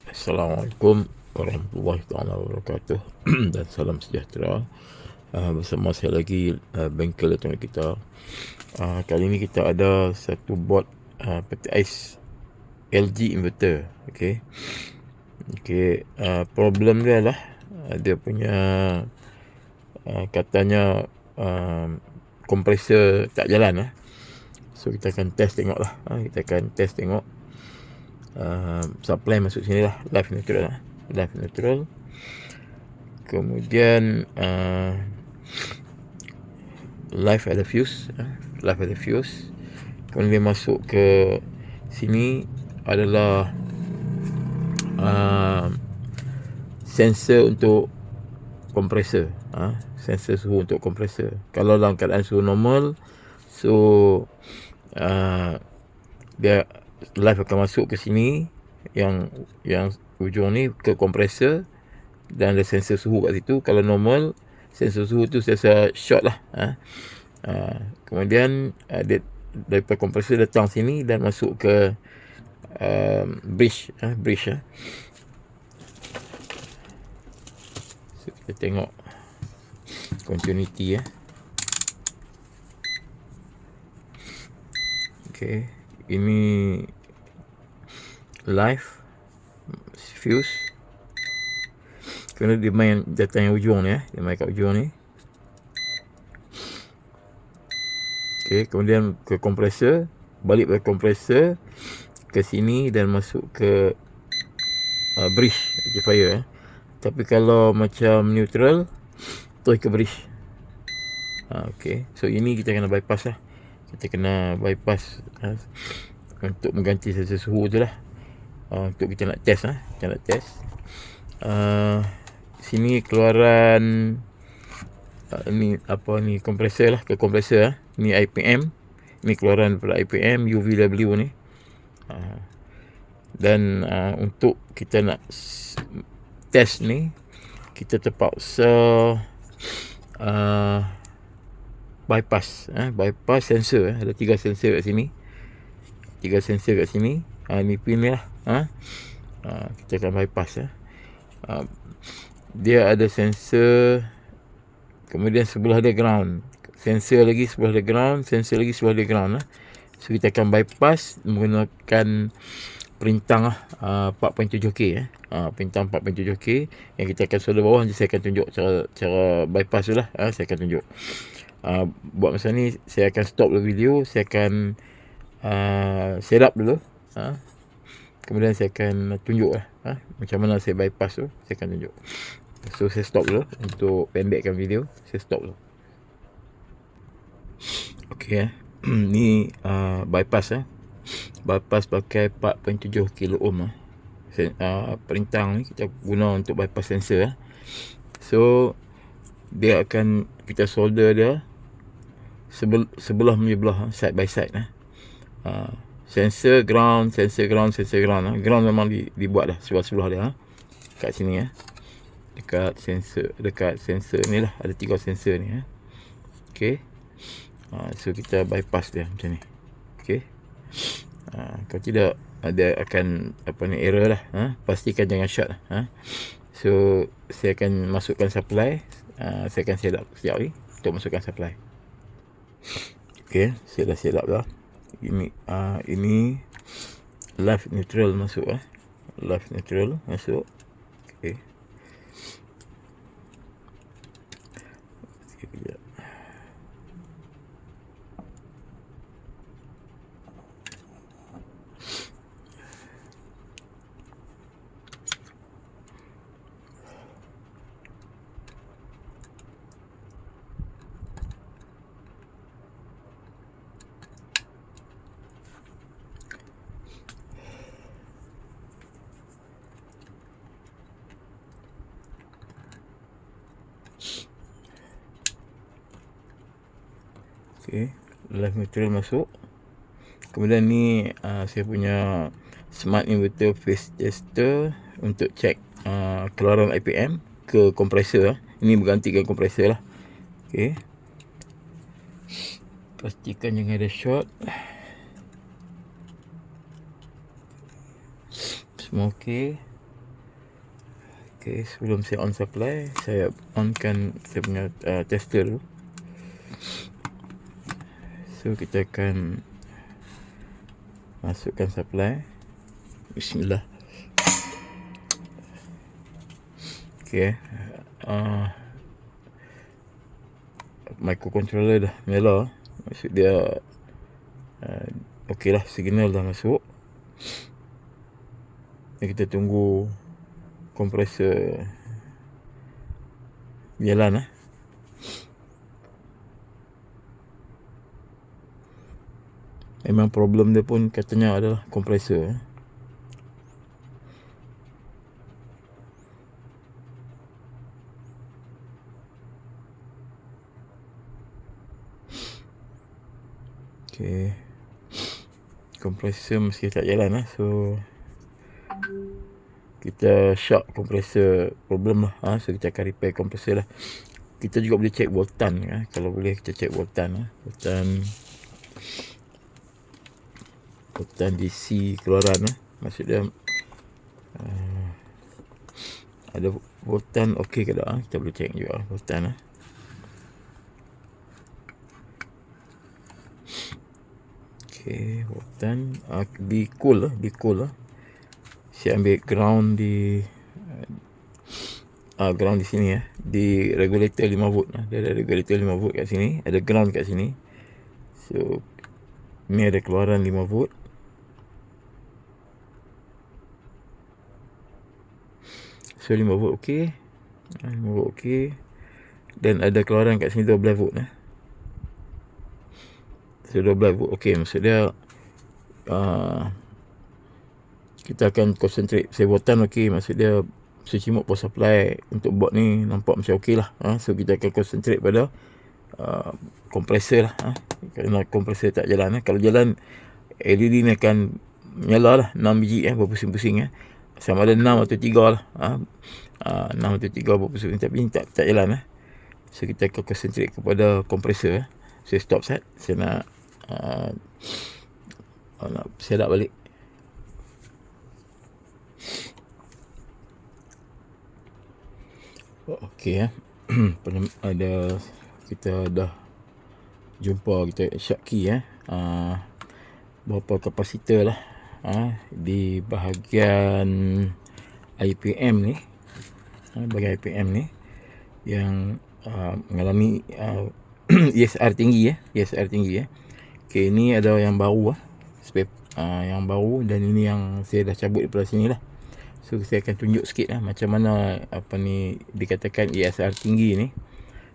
Assalamualaikum warahmatullahi taala wabarakatuh dan salam sejahtera. Bersama saya lagi bengkel elektronik kita. Kali ini kita ada satu board peti ais LG inverter. Okey. Problem dia adalah dia punya katanya kompresor tak jalan. So kita akan test tengok lah. Kita akan test tengok supply masuk sini lah, live neutral. Kemudian live ada fuse. Kemudian masuk ke sini adalah sensor untuk kompresor. Sensor suhu untuk kompresor. Kalau dalam keadaan suhu normal, so dia live akan masuk ke sini, yang ujung ni ke kompresor, dan ada sensor suhu kat situ. Kalau normal, sensor suhu tu saya short lah. Kemudian daripada kompresor datang sini dan masuk ke bridge. So, kita tengok continuity. Okay, ini live fuse. Kerana dia main datang yang ujung ni, dia main kat ujung ni. Okay, kemudian ke kompresor, balik ke kompresor ke sini dan masuk ke bridge rectifier. Tapi kalau macam neutral, terus ke bridge. Okay, so ini kita kena bypass lah. Kita kena bypass untuk mengganti sensor suhu tu lah. Untuk kita nak test. Sini keluaran ni apa ni, kompresor lah, ke kompresor ni IPM. Ni keluaran daripada IPM UVW ni. Dan untuk kita nak test ni, kita terpaksa bypass sensor. Ada 3 sensor kat sini. Ni pin ni lah. Kita akan bypass. Dia ada sensor, kemudian sebelah dia ground. Sensor lagi sebelah dia ground. So kita akan bypass menggunakan perintang 4.7K. Perintang 4.7K yang kita akan solder bawah. Nanti saya akan tunjuk cara bypass tu lah. Saya akan tunjuk. Buat masa ni saya akan stop dulu video. Saya akan set up dulu. Kemudian saya akan tunjuk lah macam mana saya bypass tu. Saya akan tunjuk. So saya stop dulu untuk pendekkan video. Saya stop dulu. Okay, ni bypass. Bypass pakai 4.7 kilo ohm. Perintang ni kita guna untuk bypass sensor. So dia akan kita solder dia sebelah menyebelah, side by side. Sensor ground. Ground memang dibuat dah sebelah dia. Kat sini dekat sensor ni lah, ada 3 sensor ni. Okay, so kita bypass dia macam ni. Okay, kalau tidak ada akan error lah. Pastikan jangan short lah. So saya akan masukkan supply. Saya akan set up sekejap ni untuk masukkan supply. Okay, saya dah set up dah. Ini live neutral masuk. Okay. Sekejap. Okay, live neutral masuk. Kemudian ni saya punya smart inverter phase tester untuk cek keluaran IPM ke kompresor. Ini bergantikan kompresor lah. Okay, pastikan jangan ada short. Semua okey. Okay, sebelum saya on supply, saya onkan saya punya tester dulu. So kita akan masukkan supply. Bismillah. Okay, microcontroller dah nyala. Maksud dia okey lah, signal dah masuk. Kita tunggu kompresor jalan. Memang problem dia pun katanya adalah kompresor. Okay, kompresor mesti tak jalan so kita shock kompresor problem lah. So kita akan repair kompresor lah. Kita juga boleh check voltan kalau boleh kita check voltan voltan DC keluaran maksud dia ada voltan okey ke tak kita boleh check juga voltan okey, voltan di cool lah. Saya ambil ground di ground di sini di regulator 5 volt dia ada regulator 5 volt kat sini, ada ground kat sini. So ni ada keluaran 5 volt. So 5 volt okey. 5 volt okey. Dan ada keluaran kat sini 12 volt So 12 volt okey, maksud dia kita akan concentrate. Saya voltan okey, maksud dia switching mode power supply untuk board ni nampak macam okey lah. So kita akan concentrate pada kompresor lah. Kerana kompresor tak jalan kalau jalan LED ni akan nyala lah 6 biji berpusing-pusing sama ada 6 atau 3 lah 6 atau 3 berpusing, tapi tak jalan So kita akan concentrate kepada kompresor Saya stop set. Saya nak set up balik. Okey ada kita dah jumpa kita shock key berapa kapasitor lah di bahagian IPM ni bahagian IPM ni yang mengalami ESR tinggi ESR tinggi okey, ini ada yang baru yang baru, dan ini yang saya dah cabut daripada sini lah. So saya akan tunjuk sikit macam mana dikatakan ESR tinggi ni.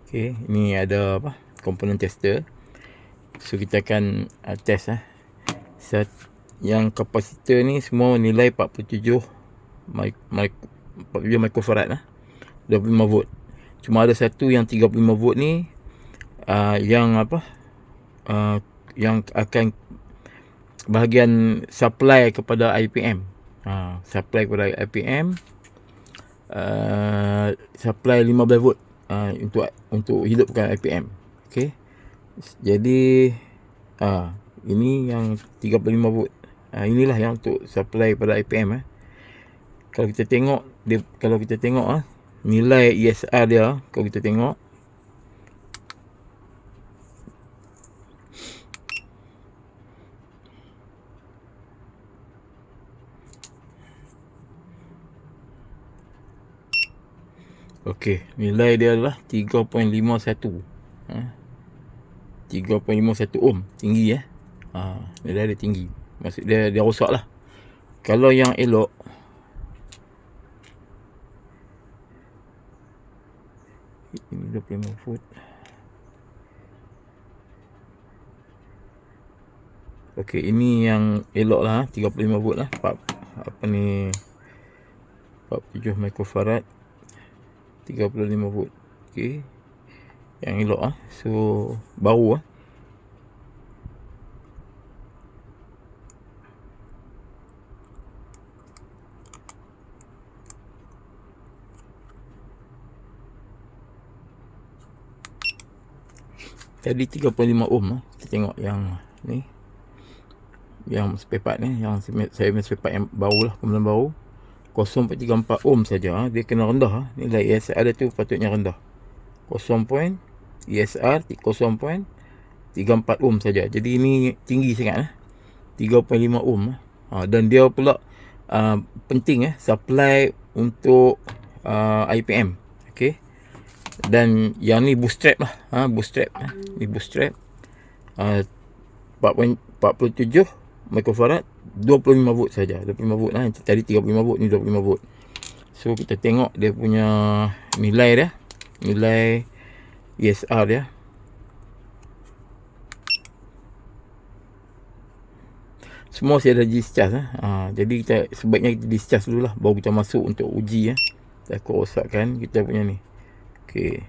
Okey, ini ada komponen tester. So kita akan test yang kapasitor ni semua nilai 47 microfarad 25 volt. Cuma ada satu yang 35 volt ni yang yang akan bahagian supply kepada IPM. Supply kepada IPM supply 15 volt untuk hidupkan IPM. Okey. Jadi ini yang 35 volt. Inilah yang untuk supply pada IPM Kalau kita tengok nilai ESR dia, kalau kita tengok okey, nilai dia adalah 3.51 3.51 ohm. Tinggi nilai dia tinggi. Maksud dia rosak lah. Kalau yang elok ini 25 volt. Okey, ini yang elok lah 35 volt lah. 47 microfarad 35 volt. Okey, yang elok so baru tadi 35 ohm kita tengok yang ni, yang spare part ni, yang saya punya spare part yang baru lah, kemudian baru 0.34 ohm saja. Dia kena rendah. Nilai ESR dia tu patutnya rendah. ESR 0.34 ohm saja. Jadi ini tinggi sangat 3.5 ohm. Dan dia pula penting supply untuk IPM. Okey. Dan yang ni bootstrap lah. Bootstrap. Ni bootstrap. 47 microfarad, 25 volt saja. 25 volt lah. Tadi 35 volt, ni 25 volt. So kita tengok dia punya nilai dia. Nilai ESR dia. Semua saya dah discharge. Jadi kita sebaiknya kita discharge dulu lah, baru kita masuk untuk uji. Takut rosakkan kita punya ni. Okey.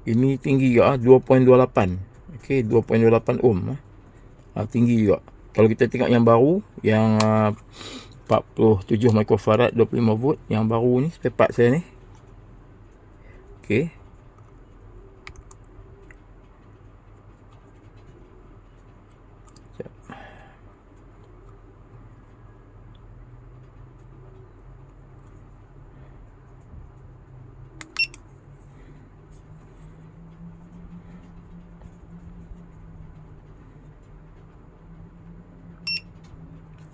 Ini tinggi juga 2.28. Okey, 2.28 ohm. Tinggi juga. Kalau kita tengok yang baru, yang 47 microfarad 25 volt, yang baru ni spare part saya ni. Okey.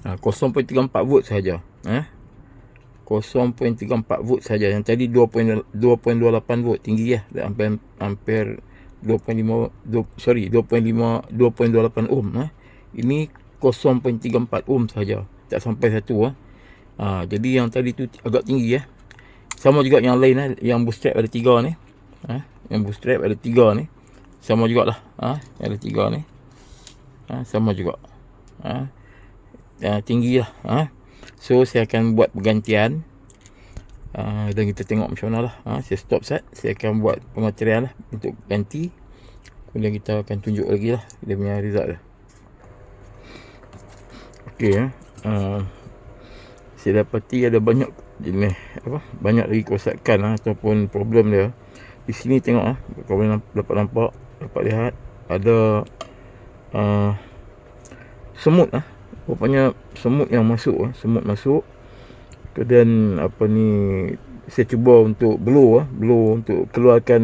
Ha, 0.34 volt saja. 0.34 volt saja. Yang tadi 2.28 volt, tinggi ya. Hampir 2.28 ohm. Ini 0.34 ohm saja. Tak sampai 1. Jadi yang tadi tu agak tinggi ya. Sama juga yang lain yang bootstrap ada 3 ni. Yang bootstrap ada 3 ni. Sama jugalah. Ada 3 ni. Sama juga. Tinggi lah. So saya akan buat pergantian. Dan kita tengok macam mana lah. Saya stop set. Saya akan buat pematerian lah untuk ganti. Kemudian kita akan tunjuk lagi lah dia punya result dia. Okey. Saya dapati ada banyak jenis banyak lagi kerosakan ataupun problem dia. Di sini tengok kalau dapat lihat ada semut rupanya semut yang masuk. Semut masuk. Kemudian saya cuba untuk blow untuk keluarkan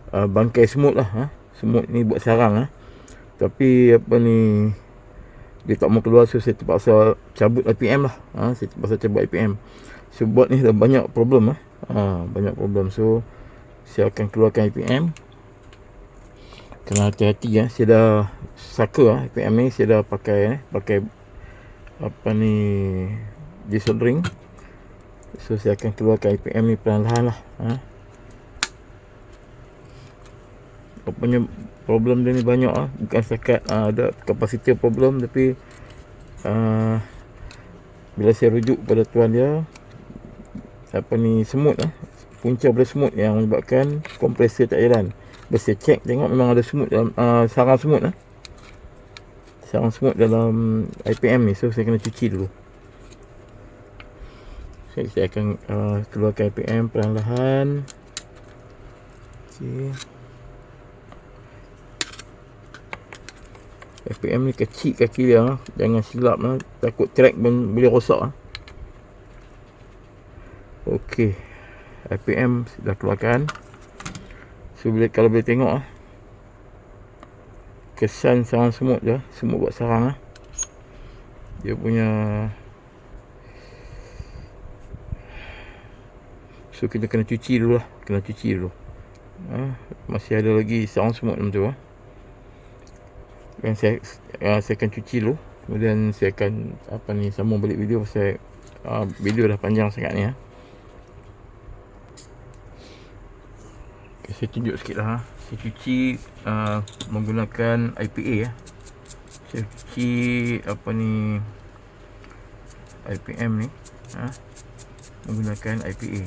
bangkai semut lah. Semut ni buat sarang tapi dia tak mau keluar, so saya terpaksa cabut IPM lah. Saya terpaksa cabut IPM. So buat ni dah banyak problem banyak problem. So saya akan keluarkan IPM. Kena hati-hati saya dah saka IPM ni. Saya dah pakai desoldering. So saya akan keluarkan IPM ni perlahan-lahan lah. Rupanya problem dia ni banyak bukan setakat ada kapasitor problem, tapi bila saya rujuk pada tuan dia semut punca pada semut yang menyebabkan kompresor tak jalan. Bila saya check tengok memang ada semut dalam sarang semut dalam IPM ni. So saya kena cuci dulu. Saya akan keluarkan IPM perlahan-lahan. Okey. IPM ni kecil kaki dia. Jangan silap takut track boleh rosak. Okey. IPM dah keluarkan. So kalau boleh tengok kesan sarang semut dia. Semut buat sarang dia punya. So kita kena cuci dulu lah. Masih ada lagi sarang semut dalam tu Dan saya akan cuci dulu. Kemudian saya akan sambung balik video. Video dah panjang sangat ni Okay, saya tunjuk sikit lah Saya cuci menggunakan IPA Saya cuci IPM ni menggunakan IPA.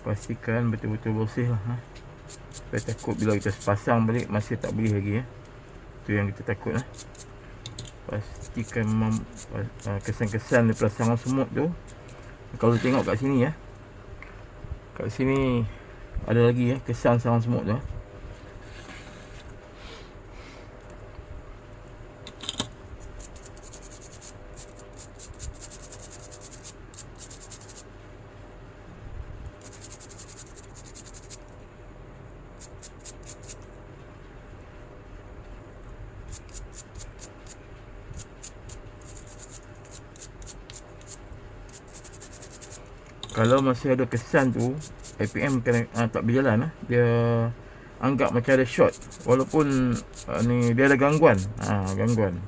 Pastikan betul-betul bersih lah Supaya takut bila kita pasang balik masih tak boleh lagi Itu yang kita takut Pastikan kesan-kesan daripada sarang semut tu. Kalau tengok kat sini kat sini ada lagi kesan sarang semut tu. Kalau masih ada kesan tu, IPM tak berjalan dia anggap macam ada short, walaupun ni dia ada gangguan. Gangguan.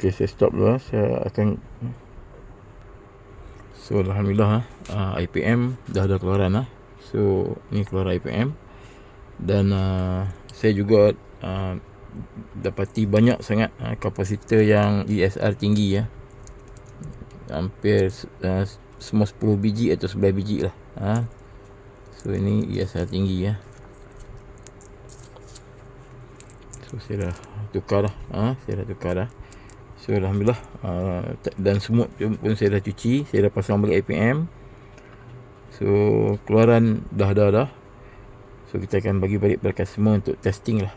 Okay, saya stop dulu. Saya akan alhamdulillah IPM dah ada keluaran So ni keluar IPM. Dan saya juga dapati banyak sangat kapasitor yang ESR tinggi hampir semua 10 biji atau 11 biji lah. So ini ESR tinggi So saya dah tukar saya dah tukar So alhamdulillah dan semut pun saya dah cuci, saya dah pasang balik IPM. So keluaran dah. So kita akan bagi balik pada customer untuk testing lah.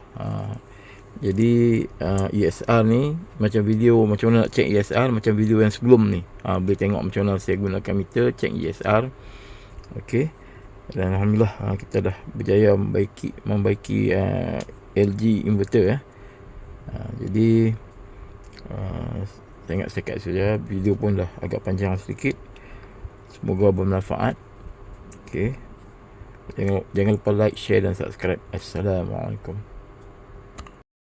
Jadi ESR ni macam video, macam mana nak check ESR, macam video yang sebelum ni. Boleh tengok macam mana saya gunakan meter check ESR. Okey. Dan alhamdulillah kita dah berjaya membaiki LG inverter jadi saya ingat sekat saja. Video pun dah agak panjang sedikit. Semoga bermanfaat. Okey. Jangan lupa like, share dan subscribe. Assalamualaikum.